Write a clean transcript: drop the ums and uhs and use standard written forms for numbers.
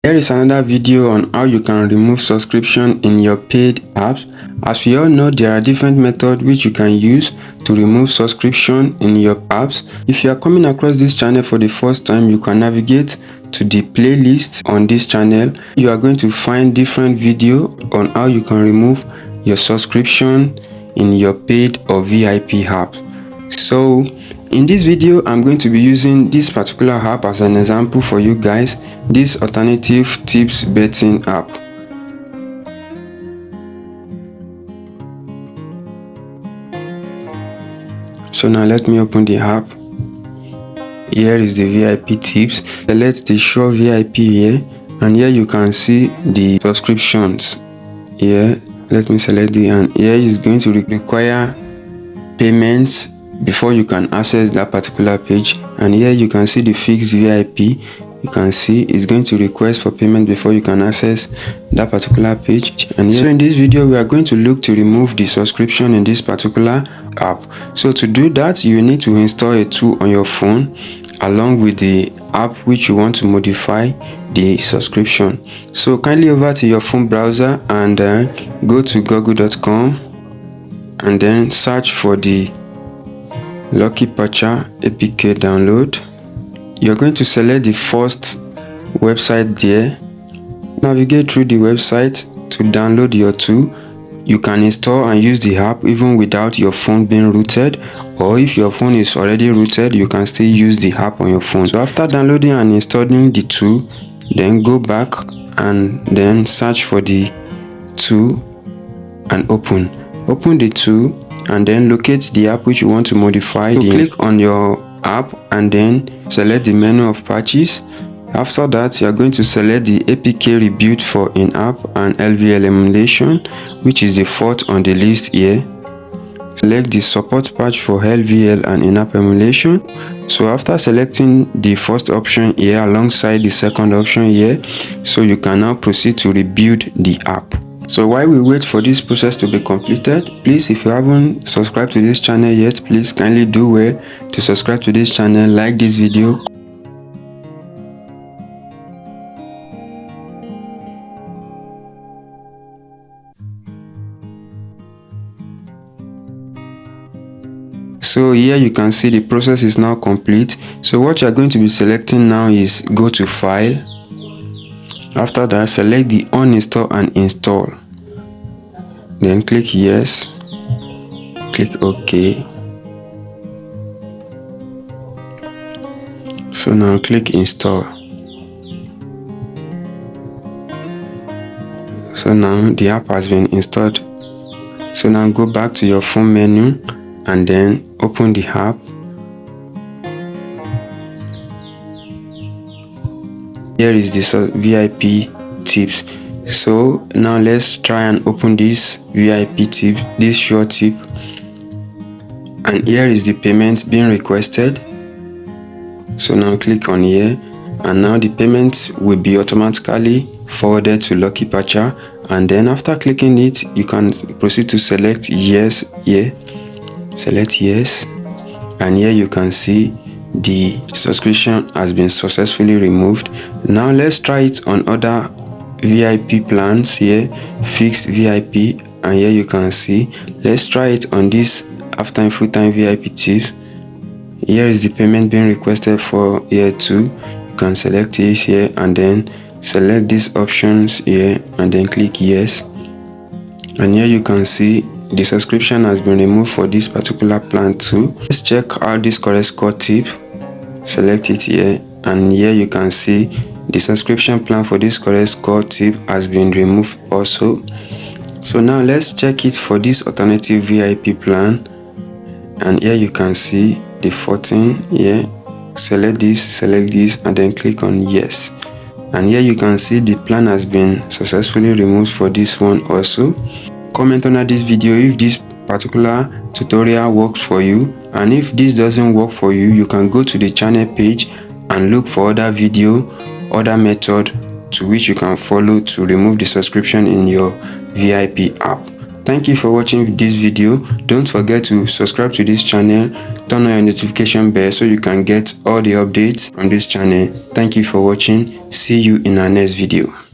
Here is another video on how you can remove subscription in your paid apps. As we all know, there are different methods which you can use to remove subscription in your apps. If you are coming across this channel for the first time, you can navigate to the playlist on this channel. You are going to find different video on how you can remove your subscription in your paid or VIP apps. So in this video, I'm going to be using this particular app as an example for you guys, this alternative tips betting app. So now let me open the app. Here is the VIP tips. Select the show VIP here, and here you can see the subscriptions. Here, let me select the, and here is going to require payments before you can access that particular page. And here you can see the fixed VIP. You can see it's going to request for payment before you can access that particular page. And here, so in this video, we are going to look to remove the subscription in this particular app. So to do that, you need to install a tool on your phone along with the app which you want to modify the subscription. So kindly over to your phone browser and go to google.com and then search for the Lucky Patcher APK download. You're going to select the first website there. Navigate through the website to download your tool. You can install and use the app even without your phone being rooted, or if your phone is already rooted, you can still use the app on your phone. So after downloading and installing the tool, then go back and then search for the tool and open the tool, and then locate the app which you want to modify. So click on your app and then select the menu of patches. After that, you are going to select the APK rebuild for in-app and LVL emulation, which is the fourth on the list here. Select the support patch for LVL and in-app emulation. So after selecting the first option here alongside the second option here, so you can now proceed to rebuild the app. So while we wait for this process to be completed, please, if you haven't subscribed to this channel yet, please kindly do well to subscribe to this channel, like this video. So here you can see the process is now complete. So what you are going to be selecting now is go to file. After that, select the uninstall and install. Then click yes, click OK. So now click install. So now the app has been installed. So now go back to your phone menu and then open the app. Here is the VIP tips. So now let's try and open this VIP tip, this short tip, and here is the payment being requested. So now click on here, and now the payment will be automatically forwarded to Lucky Patcher, and then after clicking it, you can proceed to select yes here. Select yes, and here you can see the subscription has been successfully removed. Now let's try it on other VIP plans here, fixed VIP, and here you can see, let's try it on this half-time full-time VIP tips. Here is the payment being requested for here too. You can select it here and then select these options here and then click yes, and here you can see the subscription has been removed for this particular plan too. Let's check out this correct score tip. Select it here, and here you can see the subscription plan for this correct score tip has been removed also. So now let's check it for this alternative VIP plan, and here you can see the 14 here. Select this, and then click on yes, and here you can see the plan has been successfully removed for this one also. Comment under this video if this particular tutorial works for you, and if this doesn't work for you, you can go to the channel page and look for other video, other method to which you can follow to remove the subscription in your VIP app. Thank you for watching this video. Don't forget to subscribe to this channel, turn on your notification bell so you can get all the updates on this channel. Thank you for watching. See you in our next video.